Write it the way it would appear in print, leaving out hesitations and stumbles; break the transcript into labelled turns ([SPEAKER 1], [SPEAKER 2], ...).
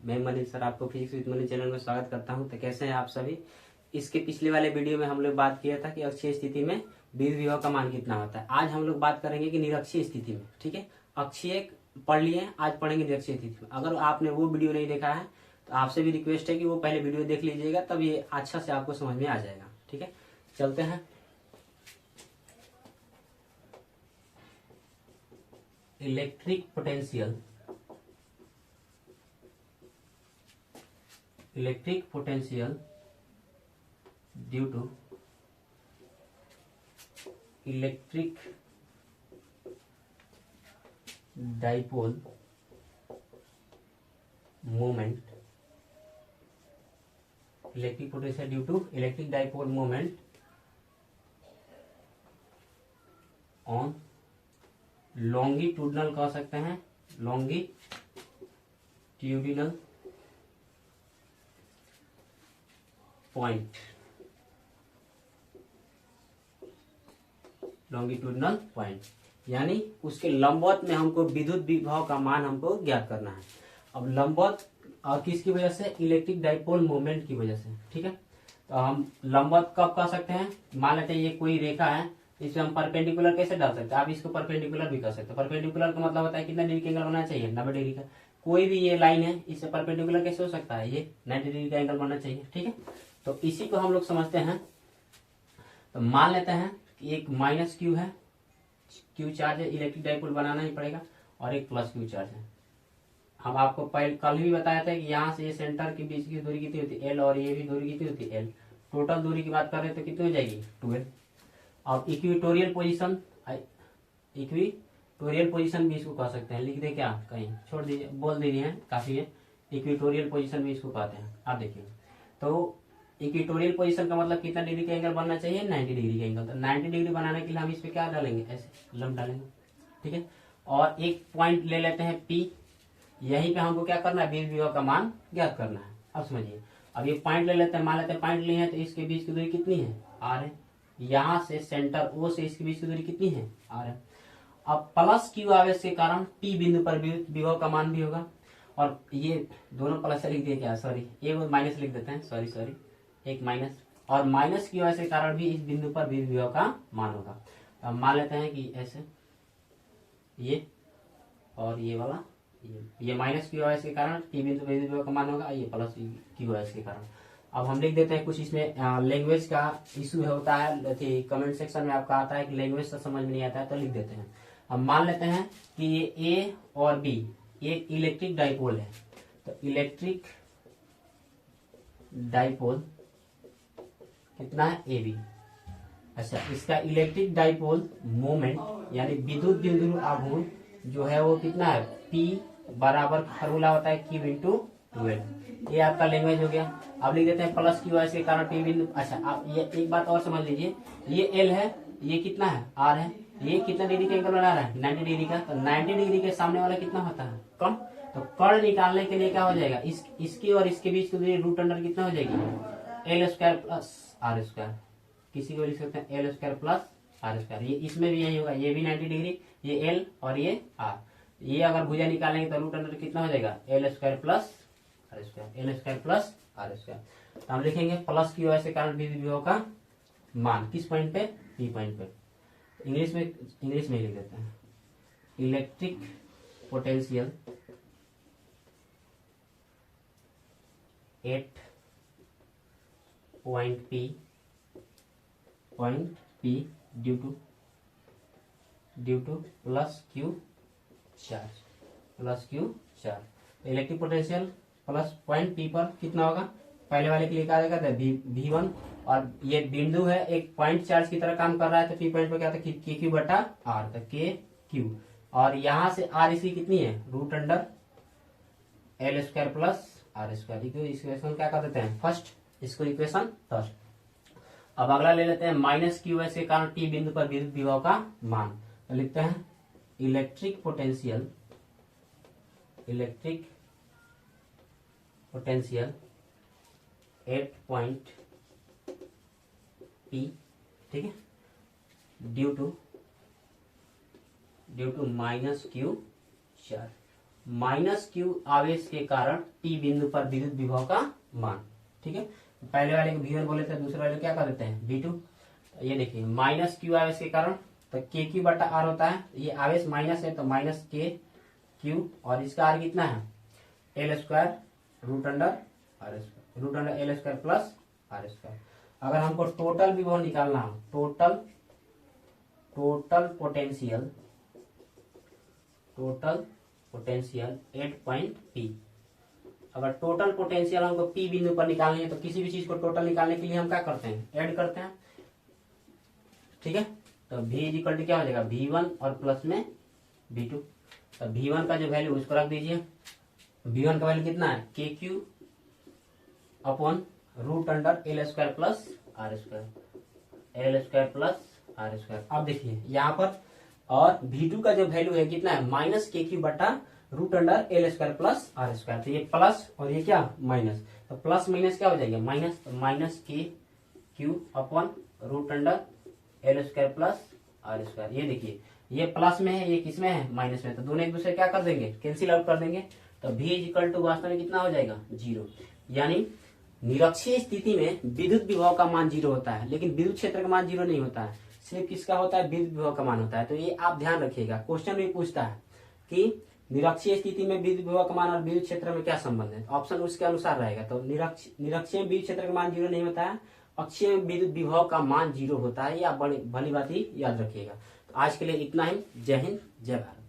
[SPEAKER 1] मैं मनीष सर आपको physics with Manish channel में स्वागत करता हूं। तो कैसे हैं आप सभी। इसके पिछले वाले वीडियो में हम लोग बात किया था कि अक्षीय स्थिति में विद्युत विभव का मान कितना होता है। आज हम लोग बात करेंगे कि निरक्षीय स्थिति में। ठीक है, अक्षीय पढ़ लिए, आज पढ़ेंगे निरक्षीय स्थिति में। अगर आपने वो वीडियो नहीं देखा है तो आपसे भी रिक्वेस्ट है कि वो पहले वीडियो देख लीजिएगा, तब ये अच्छा से आपको समझ में आ जाएगा। ठीक है, चलते हैं। Electric potential, electric potential due to electric dipole moment, electric potential due to electric dipole moment on longitudinal कह सकते हैं, लॉन्गिट्यूडिनल पॉइंट, लॉन्गिट्यूडनल पॉइंट यानी उसके लंबवत में हमको विद्युत विभव का मान हमको ज्ञात करना है। अब लंबवत और किसकी वजह से, इलेक्ट्रिक डाइपोल मोमेंट की वजह से। ठीक है, तो हम लंबवत कब कह सकते हैं, मान लेते हैं ये कोई रेखा है, इसमें हम परपेंडिकुलर कैसे डाल सकते हैं। आप इसको परपेंडिकुलर भी कर सकते हैं। परपेंडिकुलर का मतलब होता है कितना डिग्री का एंगल बनना चाहिए, 90 डिग्री का। कोई भी ये लाइन है, इससे परपेंडिकुलर कैसे हो सकता है, ये 90 डिग्री का एंगल बनना चाहिए। ठीक है, तो इसी को हम लोग समझते हैं। तो मान लेते हैं कि एक माइनस क्यू है, क्यू चार्ज है, इलेक्ट्रिक डाइपोल बनाना ही पड़ेगा, और एक प्लस क्यू चार्ज है। हम आपको पहले कल भी बताया था कि यहाँ से ये सेंटर के बीच की दूरी कितनी होती है, एल, और ये भी दूरी कितनी होती है, एल। टोटल दूरी की बात कर रहे हैं तो कितनी हो जाएगी, 12। अब इक्वेटोरियल पोजीशन, इक्वेटोरियल पोजीशन भी इसको कह सकते हैं। लिख दे क्या, कहीं छोड़ दीजिए, बोल दीजिए, काफी है। इक्वेटोरियल पोजीशन भी इसको कहते हैं। आप देखिए, तो इक्वेटोरियल पोजीशन का मतलब कितना डिग्री का एंगल बनना चाहिए, 90 डिग्री का एंगल। तो 90 डिग्री बनाने के लिए हम इस पे क्या डालेंगे, ऐसे लंब डालेंगे। ठीक है, और एक पॉइंट ले लेते हैं P, यहीं पे हमको क्या करना है, विद्युत विभव का मान ज्ञात करना है। अब समझिए, अब ये पॉइंट ले लेते हैं, मान लेते हैं पॉइंट लिए हैं, तो इसके बीच की दूरी कितनी है, R है। यहाँ से सेंटर O से इसके बीच की दूरी कितनी है, R है। अब प्लस क्यू आवेश के कारण P बिंदु पर विद्युत विभव का मान भी होगा। और ये दोनों प्लस लिख दिए क्या, सॉरी, एक माइनस लिख देते हैं, सॉरी, एक माइनस, और माइनस क्यू आवेश के कारण भी इस बिंदु पर विद्युत विभव का मान होगा। अब मान लेते हैं कि ऐसे ये और ये वाला, ये माइनस क्यू आवेश के कारण टी बिंदु विद्युत विभव का मान होगा, ये प्लस क्यू आवेश के कारण। अब हम लिख देते हैं कुछ, इसमें लैंग्वेज का इशू होता है, कमेंट सेक्शन में आपका आता है कि लैंग्वेज से समझ में नहीं आता है, तो लिख देते हैं। अब मान लेते हैं कि ये ए और बी एक इलेक्ट्रिक डाइपोल है, तो इलेक्ट्रिक डाइपोल कितना है, ए बी। अच्छा, इसका इलेक्ट्रिक डाइपोल मोमेंट यानी विद्युत बिंदु आघूर्ण जो है वो कितना है, P बराबर फॉर्मूला होता है Q इंटू 12। ये आपका लैंग्वेज हो गया। अब लिख देते हैं प्लस क्यू ऐसे कारण P बिंदु। अच्छा, आप ये एक बात और समझ लीजिए, ये L है, ये कितना है, R है। ये कितना डिग्री का एंगल बना रहा है, 90 डिग्री का। तो 90 डिग्री के सामने वाला कितना होता है, कम। तो कर्ण निकालने के लिए क्या हो जाएगा, इसकी और इसके बीच की दूरी रूट अंडर कितना हो जाएगी, L square plus R square. किसी को लिख सकते हैं L square plus R square. ये इसमें भी यही होगा, ये भी 90 डिग्री, ये L और ये R। ये अगर भुजा निकालेंगे तो रूट अंडर कितना हो जाएगा, L square plus R square, L square plus R square. तो हम लिखेंगे प्लस क्यू ऐसे कारण विद्युत विभव का मान किस पॉइंट पे, P पॉइंट पे। इंग्लिश में लिख देते हैं, electric potential at point P due two plus Q charge. Electric potential plus point P पर कितना होगा, पहले वाले के लिए क्या देगा था, V1, और ये बिंदु है एक पॉइंट चार्ज की तरह काम कर रहा है, तो P पॉइंट पर क्या था, KQ बटा R, तो KQ। और यहां से R इसकी कितनी है, root under L square plus R square. Equation क्या कर देते हैं, फर्स्ट, इसको इक्वेशन फर्स्ट। अब अगला ले लेते हैं माइनस क्यू एस के कारण T बिंदु पर विद्युत विभव का मान। तो लिखते हैं इलेक्ट्रिक पोटेंशियल 8 पॉइंट P, ठीक है, due to minus Q charge. Minus Q आवेश के कारण P बिंदु पर विद्युत विभव का मान। ठीक है, पहले वाले को V1 बोले थे, दूसरे वाले को क्या कर देते हैं V2। तो ये देखिए माइनस क्यू आवेश के कारण तो के क्यू बटा आर होता है, ये आवेश माइनस है तो माइनस के क्यू, और इसका आर कितना है L square root under R square, root under L square plus R square. अगर हमको टोटल विभव निकालना हो, total potential at point P, अगर टोटल पोटेंशियल हमको पी बिंदु पर निकालनी है तो किसी भी चीज को टोटल निकालने के लिए हम क्या करते हैं, ऐड करते हैं। ठीक है, तो V इज इक्वल टू क्या हो जाएगा V1 और प्लस में V2। तो V1 का जो वैल्यू उसको रख दीजिए, V1 का वैल्यू कितना है K Q upon root under L square plus R square, L square plus R square. अब देखिए यहाँ पर, और V2 का जो वैल्यू है कितना है माइनस के क्यू बटा root under L square plus R square. तो ये प्लस और ये क्या माइनस, तो प्लस माइनस क्या हो जाएगा माइनस, तो minus K Q upon root under L square plus R square. ये देखिए ये प्लस में है, ये किस में है माइनस में, तो दोनों एक दूसरे क्या कर देंगे कैंसिल आउट कर देंगे। तो V इज इक्वल टू वास्तव में कितना हो जाएगा 0। यानी निरक्षीय स्थिति में विद्युत विभव का मान 0 होता है, लेकिन विद्युत क्षेत्र का मान 0 नहीं होता है, सिर्फ किसका होता है विद्युत विभव का मान होता है। तो ये आप ध्यान रखिएगा, क्वेश्चन में पूछता है कि निरक्षीय स्थिति में विद्युत विभव का मान और विद्युत क्षेत्र में क्या संबंध है, ऑप्शन उसके अनुसार रहेगा। तो निरक्षीय विद्युत क्षेत्र का मान 0 नहीं होता है, अक्षीय विद्युत विभव का मान 0 होता है, ये आप बड़ी भली बात ही याद रखिएगा। तो आज के लिए इतना ही। जय हिंद, जय भारत।